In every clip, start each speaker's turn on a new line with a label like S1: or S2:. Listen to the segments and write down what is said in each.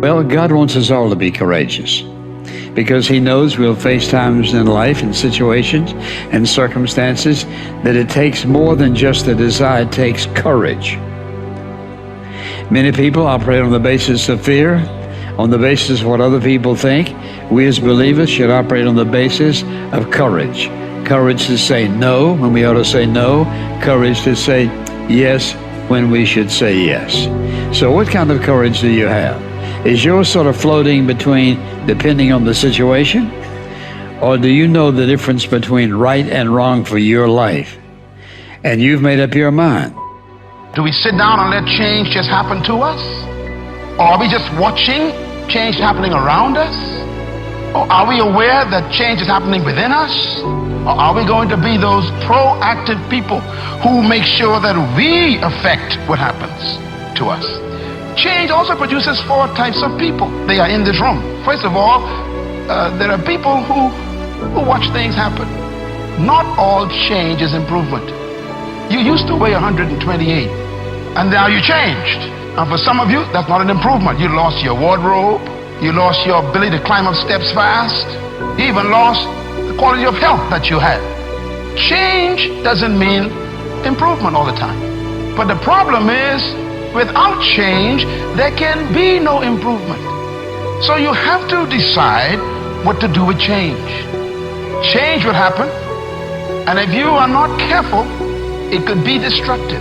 S1: Well, God wants us all to be courageous because He knows we'll face times in life and situations and circumstances that it takes more than just a desire, it takes courage. Many people operate on the basis of fear, on the basis of what other people think. We as believers should operate on the basis of courage. Courage to say no when we ought to say no. Courage to say yes when we should say yes. So what kind of courage do you have? Is yours sort of floating between depending on the situation? Or do you know the difference between right and wrong for your life? And you've made up your mind.
S2: Do we sit down and let change just happen to us? Or are we just watching change happening around us? Or are we aware that change is happening within us? Or are we going to be those proactive people who make sure that we affect what happens to us? Change also produces 4 types of people. They are in this room. First of all, there are people who watch things happen. Not all change is improvement. You used to weigh 128, and now you changed. And for some of you, that's not an improvement. You lost your wardrobe. You lost your ability to climb up steps fast. You even lost the quality of health that you had. Change doesn't mean improvement all the time. But the problem is, without change, there can be no improvement. So you have to decide what to do with change. Change will happen, and if you are not careful, it could be destructive.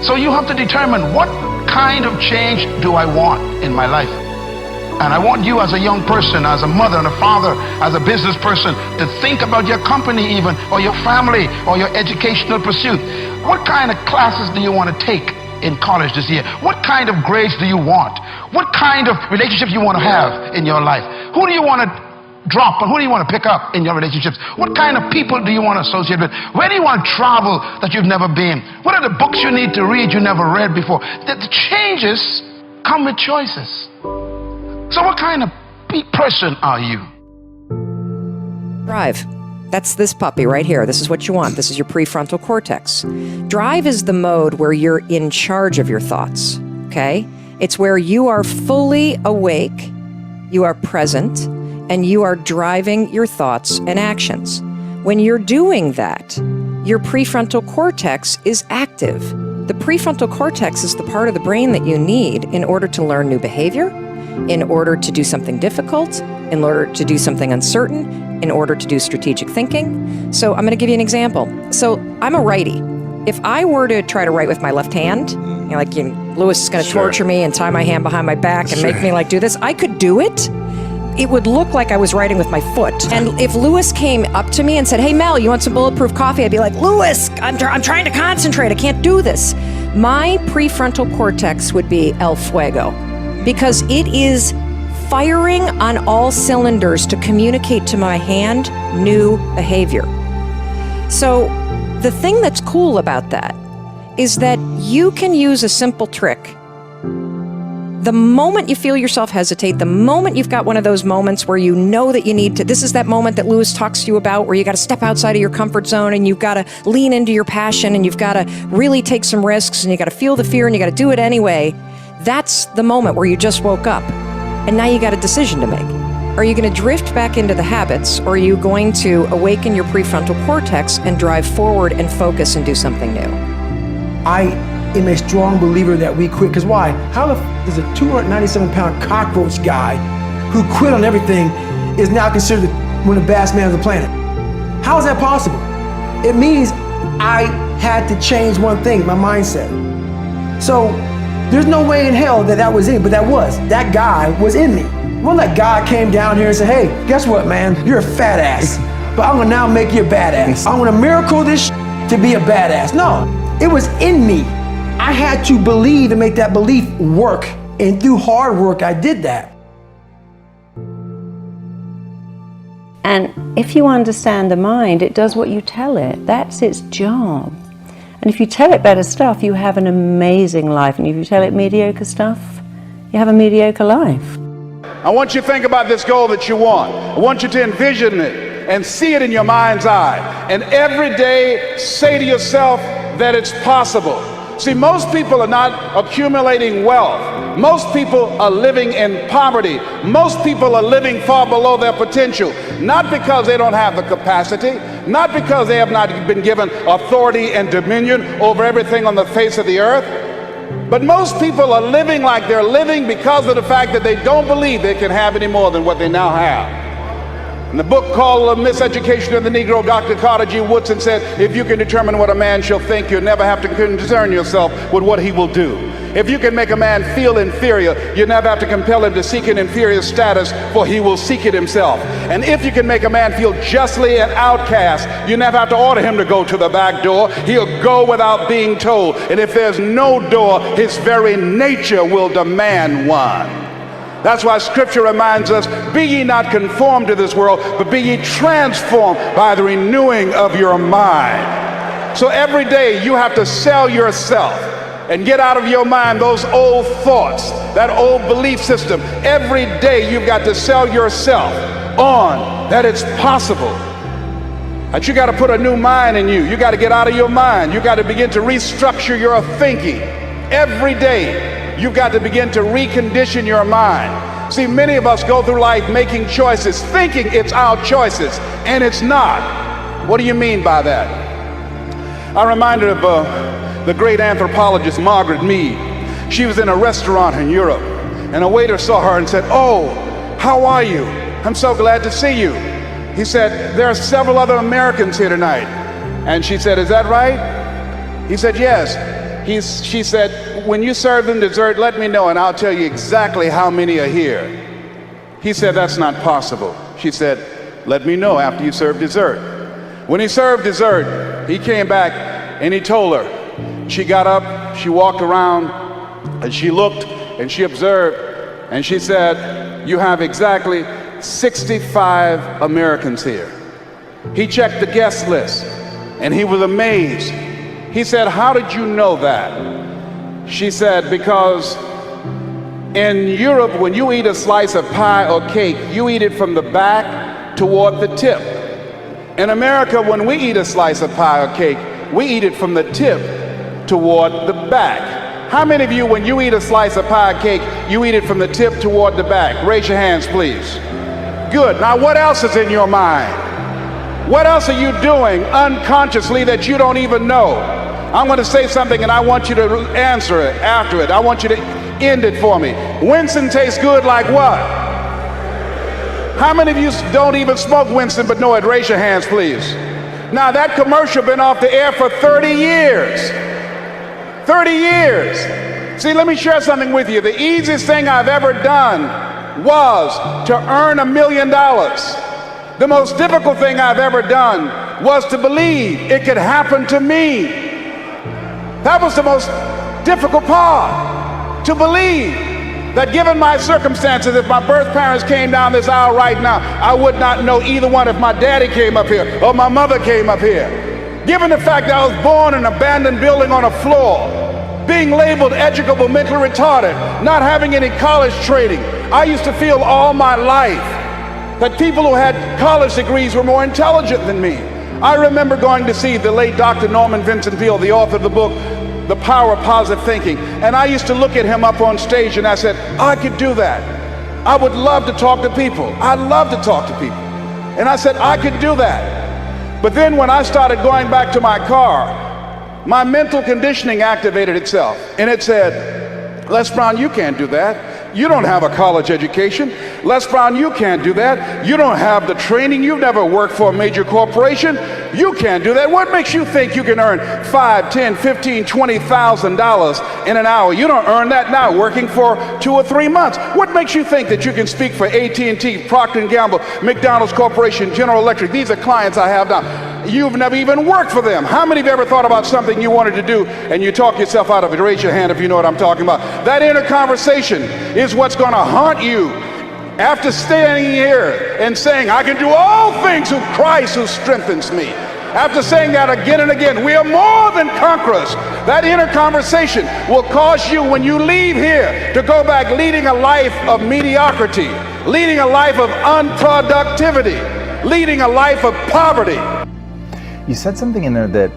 S2: So you have to determine, what kind of change do I want in my life? And I want you as a young person, as a mother and a father, as a business person, to think about your company even, or your family, or your educational pursuit. What kind of classes do you want to take in college this year? What kind of grades do you want? What kind of relationships you want to have in your life? Who do you want to drop and who do you want to pick up in your relationships? What kind of people do you want to associate with? Where do you want to travel that you've never been? What are the books you need to read you never read before? The changes come with choices. So what kind of person are you?
S3: Drive. That's this puppy right here. This is what you want. This is your prefrontal cortex. Drive is the mode where you're in charge of your thoughts, okay? It's where you are fully awake, you are present, and you are driving your thoughts and actions. When you're doing that, your prefrontal cortex is active. The prefrontal cortex is the part of the brain that you need in order to learn new behavior, in order to do something difficult, in order to do something uncertain, in order to do strategic thinking. So I'm going to give you an example. So I'm a righty. If I were to try to write with my left hand, Lewis is going to torture me and tie my hand behind my back and make me do this, I could do it. It would look like I was writing with my foot. And if Lewis came up to me and said, "Hey, Mel, you want some bulletproof coffee?" I'd be like, "Lewis, I'm trying to concentrate. I can't do this." My prefrontal cortex would be el fuego, because it is firing on all cylinders to communicate to my hand new behavior. So the thing that's cool about that is that you can use a simple trick. The moment you feel yourself hesitate, the moment you've got one of those moments where you know that you need to, this is that moment that Lewis talks to you about where you got to step outside of your comfort zone and you've got to lean into your passion and you've got to really take some risks and you got to feel the fear and you got to do it anyway. That's the moment where you just woke up and now you got a decision to make. Are you going to drift back into the habits, or are you going to awaken your prefrontal cortex and drive forward and focus and do something new?
S4: I am a strong believer that we quit. Because why? How does a 297-pound cockroach guy who quit on everything is now considered one of the baddest men on the planet? How is that possible? It means I had to change one thing, my mindset. So there's no way in hell that was in, but that guy was in me. Well, that guy came down here and said, "Hey, guess what, man? You're a fat ass, but I'm gonna now make you a badass. I'm gonna miracle this to be a badass." No, it was in me. I had to believe and make that belief work. And through hard work, I did that.
S5: And if you understand the mind, it does what you tell it. That's its job. And if you tell it better stuff, you have an amazing life. And if you tell it mediocre stuff, you have a mediocre life.
S6: I want you to think about this goal that you want. I want you to envision it and see it in your mind's eye. And every day say to yourself that it's possible. See, most people are not accumulating wealth. Most people are living in poverty. Most people are living far below their potential, not because they don't have the capacity, not because they have not been given authority and dominion over everything on the face of the earth, but most people are living like they're living because of the fact that they don't believe they can have any more than what they now have. In the book called Miseducation of the Negro, Dr. Carter G. Woodson said, if you can determine what a man shall think, you'll never have to concern yourself with what he will do. If you can make a man feel inferior, you never have to compel him to seek an inferior status, for he will seek it himself. And if you can make a man feel justly an outcast, you never have to order him to go to the back door. He'll go without being told. And if there's no door, his very nature will demand one. That's why Scripture reminds us, be ye not conformed to this world, but be ye transformed by the renewing of your mind. So every day you have to sell yourself and get out of your mind those old thoughts, that old belief system. Every day you've got to sell yourself on that it's possible. That you got to put a new mind in you. You got to get out of your mind. You got to begin to restructure your thinking. Every day you've got to begin to recondition your mind. See, many of us go through life making choices, thinking it's our choices, and it's not. What do you mean by that? I'm reminded of the great anthropologist Margaret Mead. She was in a restaurant in Europe, and a waiter saw her and said, "Oh, how are you? I'm so glad to see you." He said, "There are several other Americans here tonight." And she said, "Is that right?" He said, "Yes." She said, "When you serve them dessert, let me know and I'll tell you exactly how many are here." He said, "That's not possible." She said, "Let me know after you serve dessert." When he served dessert, he came back and he told her. She got up, she walked around, and she looked and she observed, and she said, "You have exactly 65 Americans here." He checked the guest list and he was amazed. He said, "How did you know that?" She said, "Because in Europe, when you eat a slice of pie or cake, you eat it from the back toward the tip. In America, when we eat a slice of pie or cake, we eat it from the tip toward the back." How many of you, when you eat a slice of pie or cake, you eat it from the tip toward the back? Raise your hands, please. Good. Now, what else is in your mind? What else are you doing unconsciously that you don't even know? I'm going to say something and I want you to answer it after it. I want you to end it for me. Winston tastes good like what? How many of you don't even smoke Winston but know it? Raise your hands, please. Now, that commercial been off the air for 30 years. 30 years. See, let me share something with you. The easiest thing I've ever done was to earn $1 million. The most difficult thing I've ever done was to believe it could happen to me. That was the most difficult part, to believe that given my circumstances, if my birth parents came down this aisle right now, I would not know either one if my daddy came up here or my mother came up here. Given the fact that I was born in an abandoned building on a floor, being labeled educable, mentally retarded, not having any college training, I used to feel all my life that people who had college degrees were more intelligent than me. I remember going to see the late Dr. Norman Vincent Peale, the author of the book, The Power of Positive Thinking. And I used to look at him up on stage and I said, I could do that. I would love to talk to people. I love to talk to people. And I said, I could do that. But then when I started going back to my car, my mental conditioning activated itself. And it said, Les Brown, you can't do that. You don't have a college education. Les Brown, you can't do that. You don't have the training. You've never worked for a major corporation. You can't do that. What makes you think you can earn $5, $10, $15, $20,000 in an hour? You don't earn that now working for 2 or 3 months. What makes you think that you can speak for AT&T, Procter & Gamble, McDonald's Corporation, General Electric? These are clients I have now. You've never even worked for them. How many of you ever thought about something you wanted to do and you talk yourself out of it? Raise your hand if you know what I'm talking about. That inner conversation is what's going to haunt you after standing here and saying, I can do all things through Christ who strengthens me. After saying that again and again, we are more than conquerors. That inner conversation will cause you, when you leave here, to go back leading a life of mediocrity, leading a life of unproductivity, leading a life of poverty.
S7: You said something in there that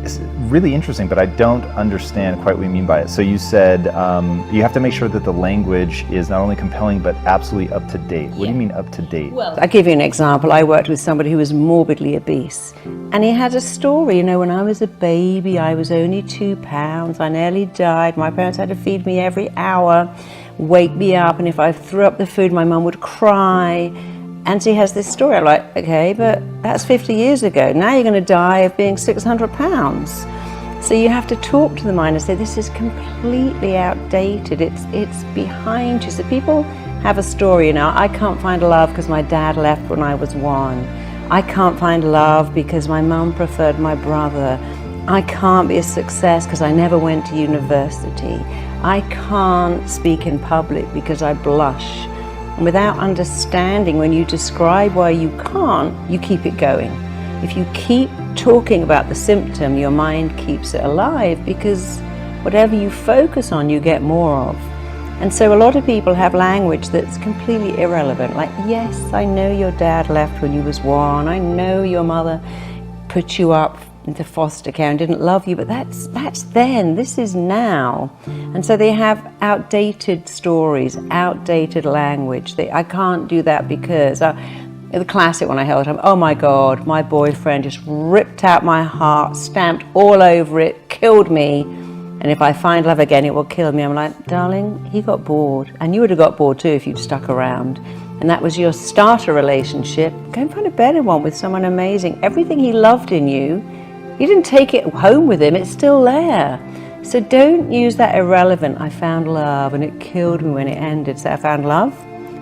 S7: It's really interesting, but I don't understand quite what you mean by it. So you said you have to make sure that the language is not only compelling, but absolutely up to date. What do you mean up to date?
S5: Well, I'll give you an example. I worked with somebody who was morbidly obese, and he had a story. You know, when I was a baby, I was only 2 pounds. I nearly died. My parents had to feed me every hour, wake me up, and if I threw up the food, my mum would cry. And he has this story. I'm like, okay, but that's 50 years ago. Now you're going to die of being 600 pounds. So you have to talk to the mind and say, this is completely outdated. It's behind you. So people have a story, you know, I can't find love because my dad left when I was 1. I can't find love because my mum preferred my brother. I can't be a success because I never went to university. I can't speak in public because I blush. And without understanding, when you describe why you can't, you keep it going. If you keep talking about the symptom, your mind keeps it alive, because whatever you focus on, you get more of. And so a lot of people have language that's completely irrelevant. Like, yes, I know your dad left when you was 1. I know your mother put you up into foster care and didn't love you, but that's then. This is now. And so they have outdated stories, outdated language. I can't do that because the classic one I held up, oh my God, my boyfriend just ripped out my heart, stamped all over it, killed me, and if I find love again, it will kill me. I'm like, darling, he got bored, and you would have got bored too if you'd stuck around. And that was your starter relationship. Go and find a better one with someone amazing. Everything he loved in you, you didn't take it home with him, it's still there. So don't use that irrelevant, I found love and it killed me when it ended. So I found love,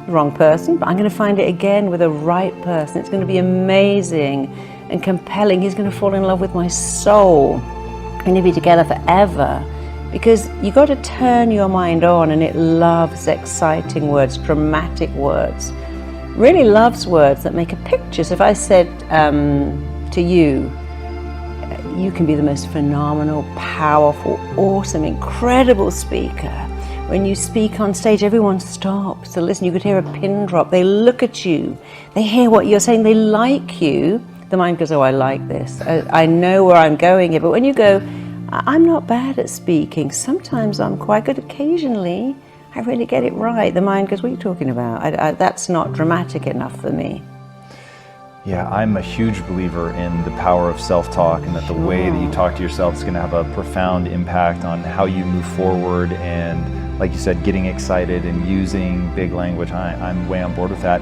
S5: the wrong person, but I'm going to find it again with the right person. It's going to be amazing and compelling. He's going to fall in love with my soul. We're going to be together forever. Because you got to turn your mind on, and it loves exciting words, dramatic words. Really loves words that make a picture. So if I said to you, you can be the most phenomenal, powerful, awesome, incredible speaker. When you speak on stage, everyone stops to listen. You could hear a pin drop. They look at you. They hear what you're saying. They like you. The mind goes, oh, I like this. I know where I'm going here. But when you go, I'm not bad at speaking. Sometimes I'm quite good. Occasionally, I really get it right. The mind goes, what are you talking about? That's not dramatic enough for me.
S7: Yeah, I'm a huge believer in the power of self-talk, and that the way that you talk to yourself is going to have a profound impact on how you move forward, and like you said, getting excited and using big language. I'm way on board with that.